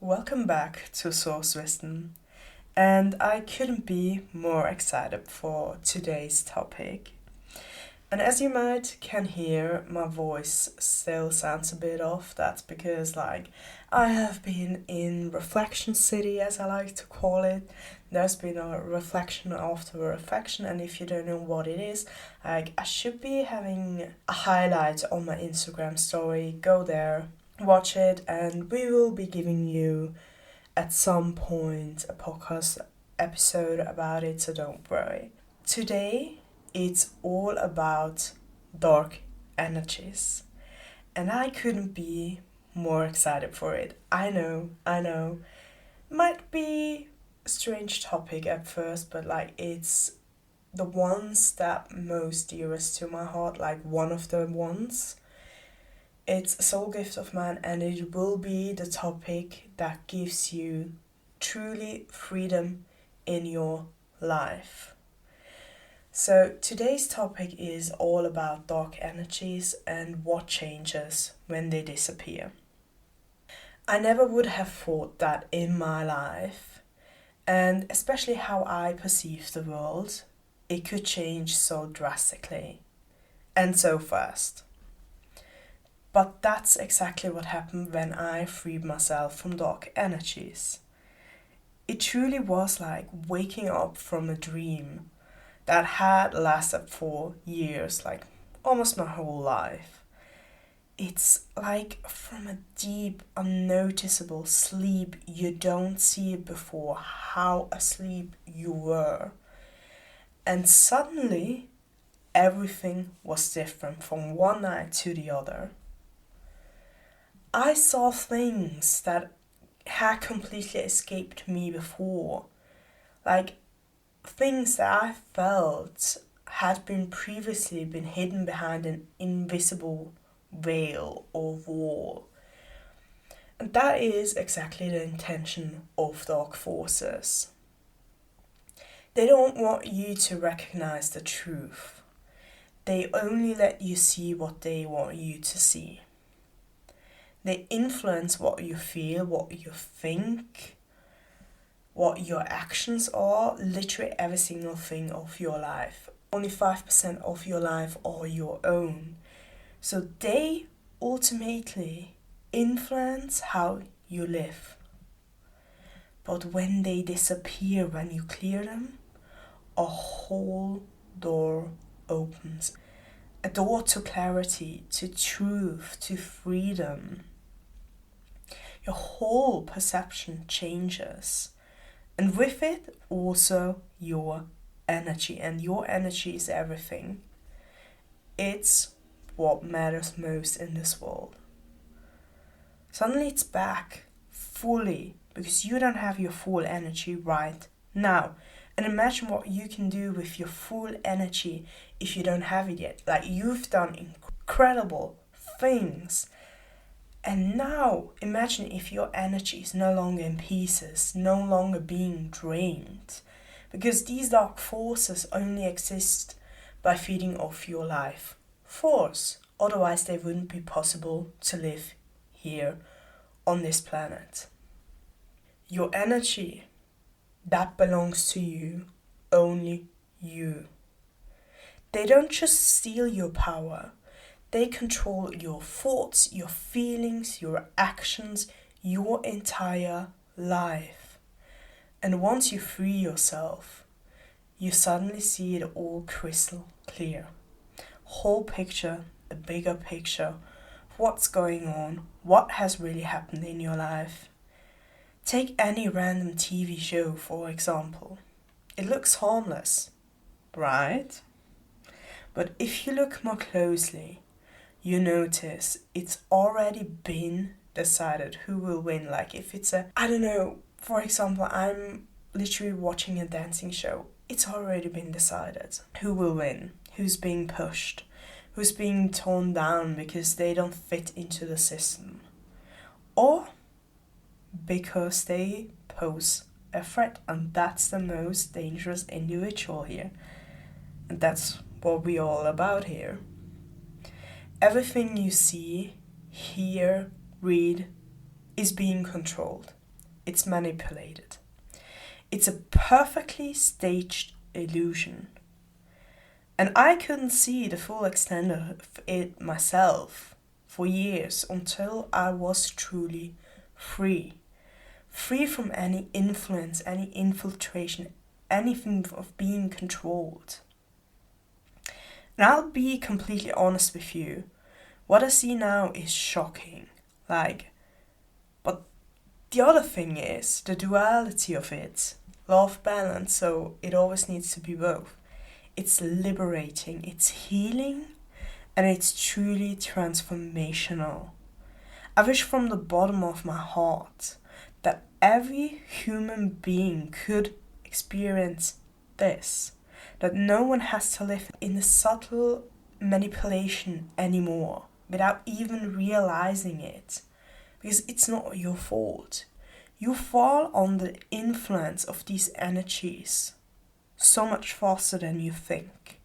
Welcome back to Source Wisdom, and I couldn't be more excited for today's topic. And as you might can hear, my voice still sounds a bit off. That's because I have been in reflection city, as I like to call it. There's been a reflection after a reflection, and if you don't know what it is, I should be having a highlight on my Instagram story. Go there, watch it, and we will be giving you at some point a podcast episode about it, so don't worry. Today it's all about dark energies, and I couldn't be more excited for it. I know. Might be a strange topic at first, but it's the ones that most dearest to my heart, one of the ones. It's a soul gift of mine, and it will be the topic that gives you truly freedom in your life. So, today's topic is all about dark energies and what changes when they disappear. I never would have thought that in my life, and especially how I perceive the world, it could change so drastically and so fast. But that's exactly what happened when I freed myself from dark energies. It truly was like waking up from a dream that had lasted for years, almost my whole life. It's like from a deep, unnoticeable sleep you don't see it before, how asleep you were. And suddenly, everything was different from one night to the other. I saw things that had completely escaped me before. Like things that I felt had been previously been hidden behind an invisible veil or wall. And that is exactly the intention of dark forces. They don't want you to recognize the truth. They only let you see what they want you to see. They influence what you feel, what you think, what your actions are, literally every single thing of your life. Only 5% of your life are your own. So they ultimately influence how you live. But when they disappear, when you clear them, a whole door opens. A door to clarity, to truth, to freedom. Your whole perception changes. And with it, also your energy. And your energy is everything. It's what matters most in this world. Suddenly it's back fully because you don't have your full energy right now. And imagine what you can do with your full energy if you don't have it yet. You've done incredible things. And now imagine if your energy is no longer in pieces, no longer being drained. Because these dark forces only exist by feeding off your life force. Otherwise they wouldn't be possible to live here on this planet. Your energy, that belongs to you, only you. They don't just steal your power. They control your thoughts, your feelings, your actions, your entire life. And once you free yourself, you suddenly see it all crystal clear. Whole picture, the bigger picture, what's going on, what has really happened in your life. Take any random TV show, for example. It looks harmless, right? But if you look more closely, you notice it's already been decided who will win. If it's I don't know, for example, I'm literally watching a dancing show. It's already been decided who will win, who's being pushed, who's being torn down because they don't fit into the system. Or because they pose a threat, and that's the most dangerous individual here. And that's what we're all about here. Everything you see, hear, read is being controlled. It's manipulated. It's a perfectly staged illusion. And I couldn't see the full extent of it myself for years until I was truly free. Free from any influence, any infiltration, anything of being controlled. And I'll be completely honest with you. What I see now is shocking. But the other thing is the duality of it. Love balance, so it always needs to be both. It's liberating, it's healing, and it's truly transformational. I wish from the bottom of my heart that every human being could experience this. That no one has to live in the subtle manipulation anymore without even realizing it. Because it's not your fault. You fall under the influence of these energies so much faster than you think.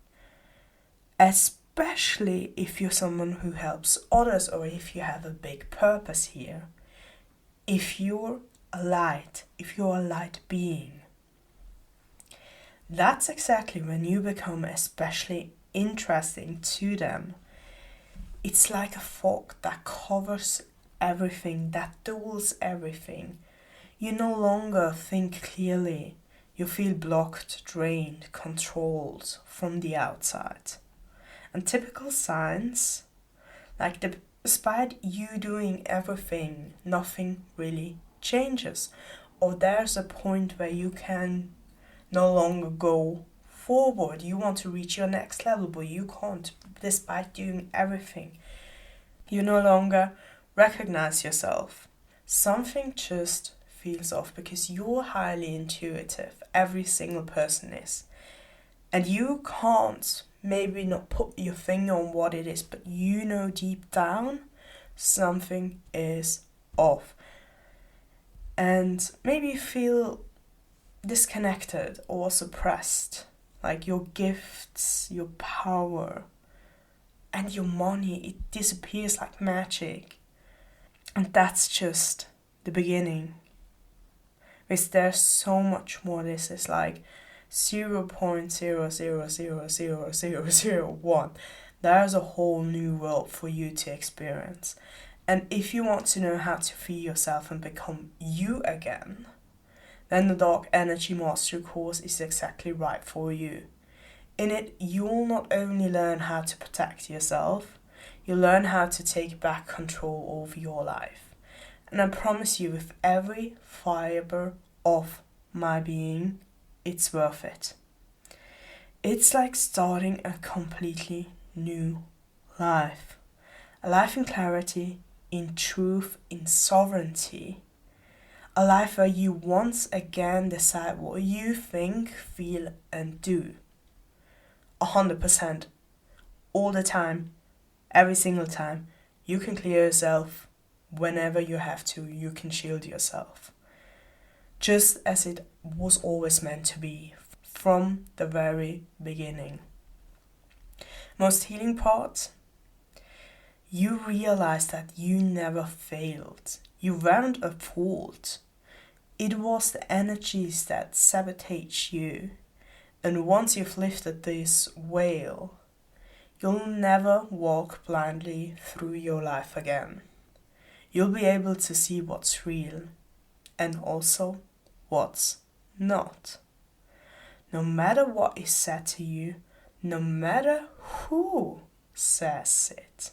Especially if you're someone who helps others or if you have a big purpose here. If you're a light being. That's exactly when you become especially interesting to them. It's like a fog that covers everything, that dulls everything. You no longer think clearly. You feel blocked, drained, controlled from the outside. And typical signs, despite you doing everything, nothing really changes. Or there's a point where you can no longer go forward. You want to reach your next level, but you can't, despite doing everything. You no longer recognize yourself. Something just feels off because you're highly intuitive. Every single person is. And you can't maybe not put your finger on what it is, but you know deep down something is off. And maybe you feel disconnected or suppressed, like your gifts, your power, and your money, it disappears like magic. And that's just the beginning. Because there's so much more. This is like 0.0000001. There's a whole new world for you to experience. And if you want to know how to free yourself and become you again, then the Dark Energy Mastery course is exactly right for you. In it, you'll not only learn how to protect yourself, you'll learn how to take back control over your life. And I promise you, with every fiber of my being, it's worth it. It's like starting a completely new life. A life in clarity, in truth, in sovereignty. A life where you once again decide what you think, feel, and do. 100%. All the time. Every single time. You can clear yourself whenever you have to. You can shield yourself. Just as it was always meant to be from the very beginning. Most healing part, you realize that you never failed. You weren't at fault. It was the energies that sabotage you. And once you've lifted this veil, you'll never walk blindly through your life again. You'll be able to see what's real and also what's not. No matter what is said to you, no matter who says it,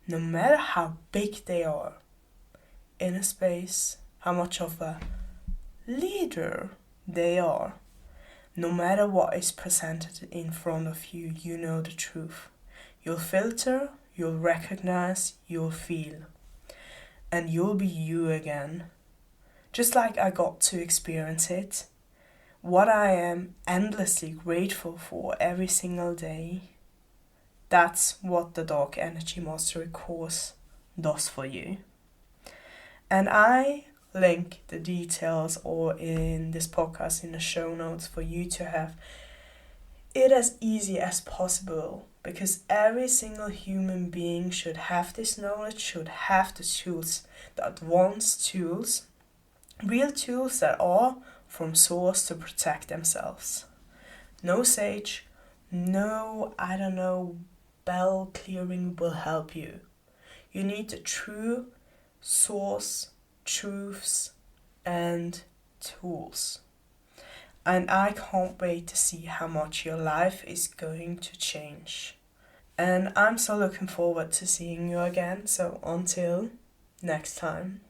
no matter how big they are in a space, how much of a leader they are, no matter what is presented in front of you, you know the truth. You'll filter, you'll recognize, you'll feel, and you'll be you again. Just like I got to experience it, what I am endlessly grateful for every single day, that's what the Dark Energy Mastery course does for you. And I link the details or in this podcast in the show notes for you to have it as easy as possible, because every single human being should have this knowledge, should have the tools, the advanced tools Real tools that are from source to protect themselves. No sage, no, bell clearing will help you. You need the true source, truths, and tools. And I can't wait to see how much your life is going to change. And I'm so looking forward to seeing you again. So until next time.